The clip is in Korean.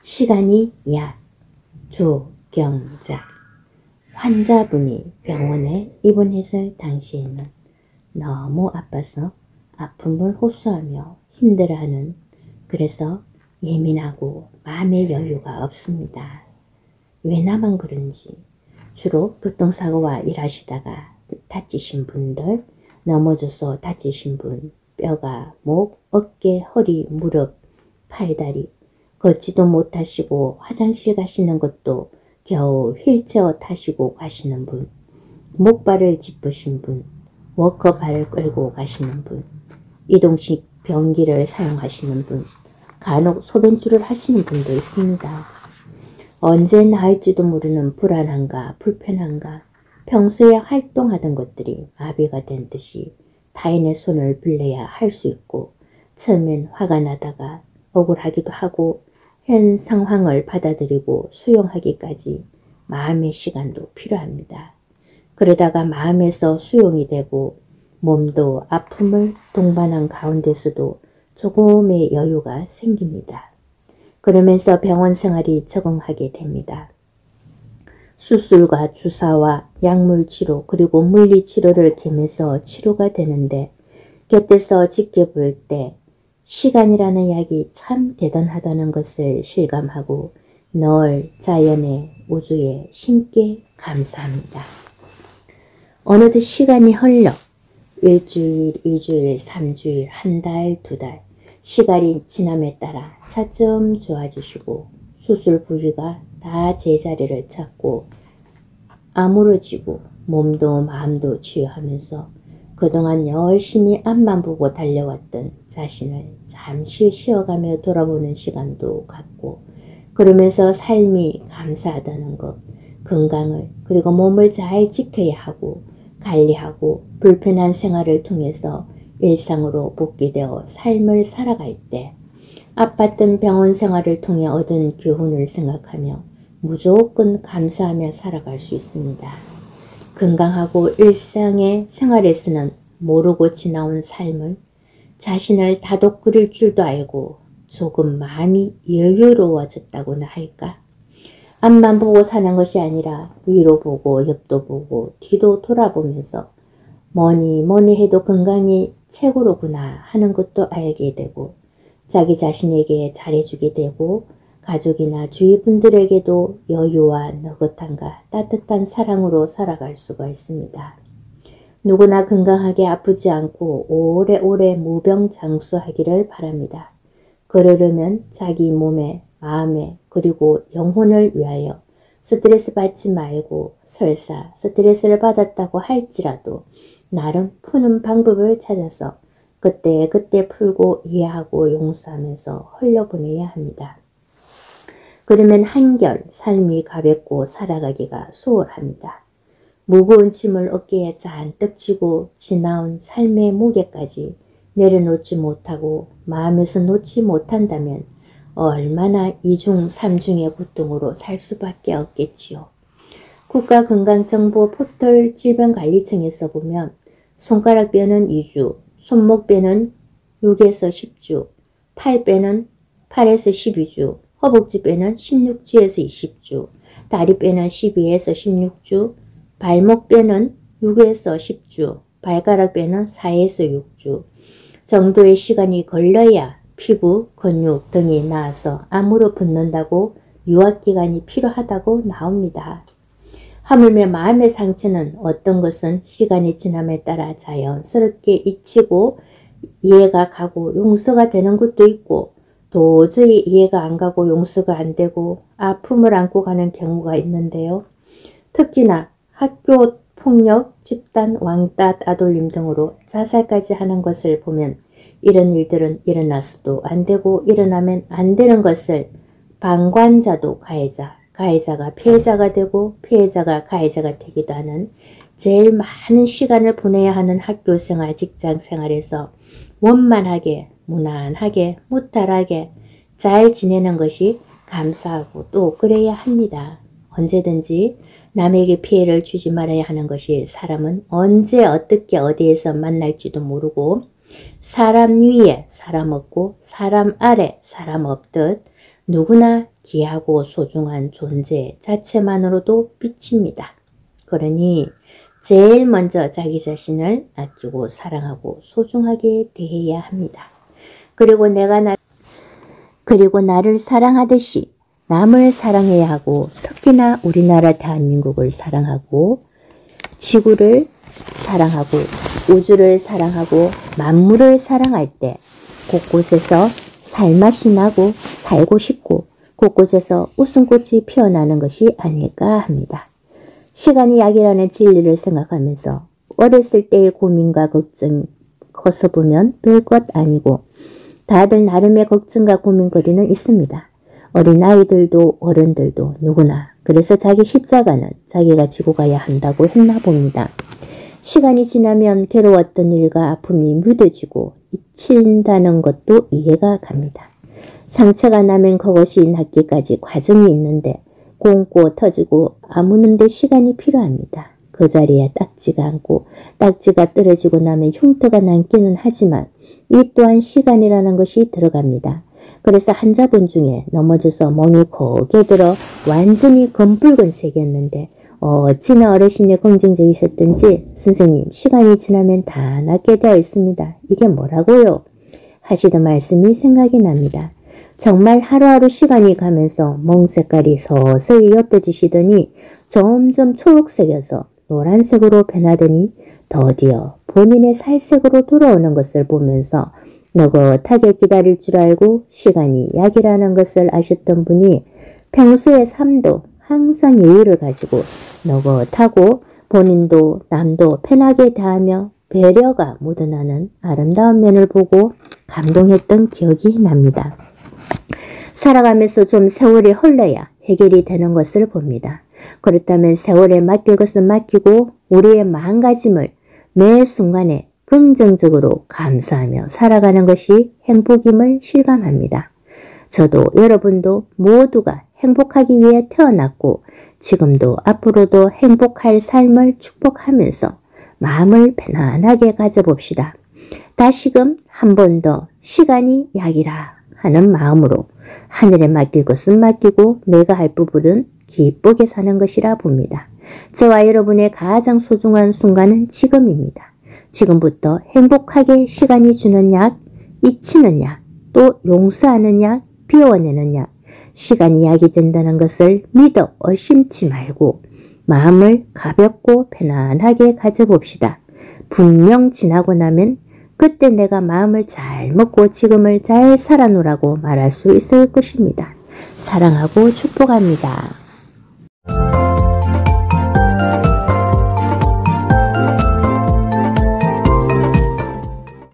시간이 약 조경자. 환자분이 병원에 입원했을 당시에는 너무 아파서 아픔을 호소하며 힘들어하는, 그래서 예민하고 마음의 여유가 없습니다. 왜 나만 그런지 주로 교통사고와 일하시다가 다치신 분들, 넘어져서 다치신 분, 뼈가 목, 어깨, 허리, 무릎, 팔다리, 걷지도 못하시고 화장실 가시는 것도 겨우 휠체어 타시고 가시는 분, 목발을 짚으신 분, 워커발을 끌고 가시는 분, 이동식 변기를 사용하시는 분, 간혹 소변줄을 하시는 분도 있습니다. 언제 나을지도 모르는 불안함과 불편함과 평소에 활동하던 것들이 마비가 된 듯이 타인의 손을 빌려야 할 수 있고, 처음엔 화가 나다가 억울하기도 하고 현 상황을 받아들이고 수용하기까지 마음의 시간도 필요합니다. 그러다가 마음에서 수용이 되고 몸도 아픔을 동반한 가운데서도 조금의 여유가 생깁니다. 그러면서 병원 생활이 적응하게 됩니다. 수술과 주사와 약물치료 그리고 물리치료를 겸해서 치료가 되는데, 곁에서 지켜볼 때 시간이라는 약이 참 대단하다는 것을 실감하고 늘 자연의 우주에 신께 감사합니다. 어느덧 시간이 흘러 일주일, 2주일, 3주일, 한 달, 2달, 시간이 지남에 따라 차츰 좋아지시고 수술 부위가 다 제자리를 찾고 아물어지고 몸도 마음도 치유하면서 그동안 열심히 앞만 보고 달려왔던 자신을 잠시 쉬어가며 돌아보는 시간도 갖고, 그러면서 삶이 감사하다는 것, 건강을 그리고 몸을 잘 지켜야 하고 관리하고 불편한 생활을 통해서 일상으로 복귀되어 삶을 살아갈 때 아팠던 병원 생활을 통해 얻은 교훈을 생각하며 무조건 감사하며 살아갈 수 있습니다. 건강하고 일상의 생활에서는 모르고 지나온 삶을 자신을 다독거릴 줄도 알고 조금 마음이 여유로워졌다고나 할까? 앞만 보고 사는 것이 아니라 위로 보고 옆도 보고 뒤도 돌아보면서 뭐니 해도 건강이 최고로구나 하는 것도 알게 되고, 자기 자신에게 잘해주게 되고 가족이나 주위 분들에게도 여유와 느긋함과 따뜻한 사랑으로 살아갈 수가 있습니다. 누구나 건강하게 아프지 않고 오래오래 무병장수하기를 바랍니다. 그러려면 자기 몸에, 마음에 그리고 영혼을 위하여 스트레스 받지 말고, 설사 스트레스를 받았다고 할지라도 나름 푸는 방법을 찾아서 그때 풀고 이해하고 용서하면서 흘려보내야 합니다. 그러면 한결 삶이 가볍고 살아가기가 수월합니다. 무거운 짐을 어깨에 잔뜩 지고 지나온 삶의 무게까지 내려놓지 못하고 마음에서 놓지 못한다면 얼마나 이중 삼중의 고통으로 살 수밖에 없겠지요. 국가건강정보 포털 질병관리청에서 보면 손가락뼈는 2주, 손목뼈는 6에서 10주, 팔뼈는 8에서 12주, 허벅지뼈는 16주에서 20주, 다리뼈는 12에서 16주, 발목뼈는 6에서 10주, 발가락뼈는 4에서 6주 정도의 시간이 걸려야 피부, 근육 등이 나아서 암으로 붙는다고 유학기간이 필요하다고 나옵니다. 하물며 마음의 상처는 어떤 것은 시간이 지남에 따라 자연스럽게 잊히고 이해가 가고 용서가 되는 것도 있고, 도저히 이해가 안 가고 용서가 안 되고 아픔을 안고 가는 경우가 있는데요. 특히나 학교 폭력, 집단 왕따 따돌림 등으로 자살까지 하는 것을 보면 이런 일들은 일어나서도 안 되고 일어나면 안 되는 것을 방관자도 가해자, 가해자가 피해자가 되고 피해자가 가해자가 되기도 하는 제일 많은 시간을 보내야 하는 학교생활, 직장생활에서 원만하게, 무난하게, 무탈하게 잘 지내는 것이 감사하고 또 그래야 합니다. 언제든지 남에게 피해를 주지 말아야 하는 것이, 사람은 언제 어떻게 어디에서 만날지도 모르고 사람 위에 사람 없고 사람 아래 사람 없듯 누구나 귀하고 소중한 존재 자체만으로도 빛입니다. 그러니 제일 먼저 자기 자신을 아끼고 사랑하고 소중하게 대해야 합니다. 그리고 나를 사랑하듯이 남을 사랑해야 하고, 특히나 우리나라 대한민국을 사랑하고, 지구를 사랑하고, 우주를 사랑하고, 만물을 사랑할 때 곳곳에서 살맛이 나고 살고 싶고 곳곳에서 웃음꽃이 피어나는 것이 아닐까 합니다. 시간이 약이라는 진리를 생각하면서 어렸을 때의 고민과 걱정 커서 보면 별것 아니고 다들 나름의 걱정과 고민거리는 있습니다. 어린아이들도 어른들도 누구나. 그래서 자기 십자가는 자기가 지고 가야 한다고 했나 봅니다. 시간이 지나면 괴로웠던 일과 아픔이 무뎌지고 잊힌다는 것도 이해가 갑니다. 상처가 나면 그것이 낫기까지 과정이 있는데 곪고 터지고 아무는데 시간이 필요합니다. 그 자리에 딱지가 않고 딱지가 떨어지고 나면 흉터가 남기는 하지만 이 또한 시간이라는 것이 들어갑니다. 그래서 한자본 중에 넘어져서 멍이 고개 들어 완전히 검붉은색이었는데 어찌나 어르신이 긍정적이셨던지 선생님 시간이 지나면 다 낫게 되어 있습니다. 이게 뭐라고요? 하시던 말씀이 생각이 납니다. 정말 하루하루 시간이 가면서 멍 색깔이 서서히 옅어지시더니 점점 초록색에서 노란색으로 변하더니 드디어 본인의 살색으로 돌아오는 것을 보면서 너긋하게 기다릴 줄 알고 시간이 약이라는 것을 아셨던 분이 평소의 삶도 항상 여유를 가지고 너긋하고 본인도 남도 편하게 대하며 배려가 묻어나는 아름다운 면을 보고 감동했던 기억이 납니다. 살아가면서 좀 세월이 흘러야 해결이 되는 것을 봅니다. 그렇다면 세월에 맡길 것은 맡기고 우리의 마음가짐을 매 순간에 긍정적으로 감사하며 살아가는 것이 행복임을 실감합니다. 저도 여러분도 모두가 행복하기 위해 태어났고 지금도 앞으로도 행복할 삶을 축복하면서 마음을 편안하게 가져봅시다. 다시금 한 번 더 시간이 약이라 하는 마음으로 하늘에 맡길 것은 맡기고 내가 할 부분은 기쁘게 사는 것이라 봅니다. 저와 여러분의 가장 소중한 순간은 지금입니다. 지금부터 행복하게 시간이 주는 약, 잊히는 약, 또 용서하는 약, 비워내는 약, 시간이 약이 된다는 것을 믿어 의심치 말고 마음을 가볍고 편안하게 가져봅시다. 분명 지나고 나면 그때 내가 마음을 잘 먹고 지금을 잘 살아노라고 말할 수 있을 것입니다. 사랑하고 축복합니다.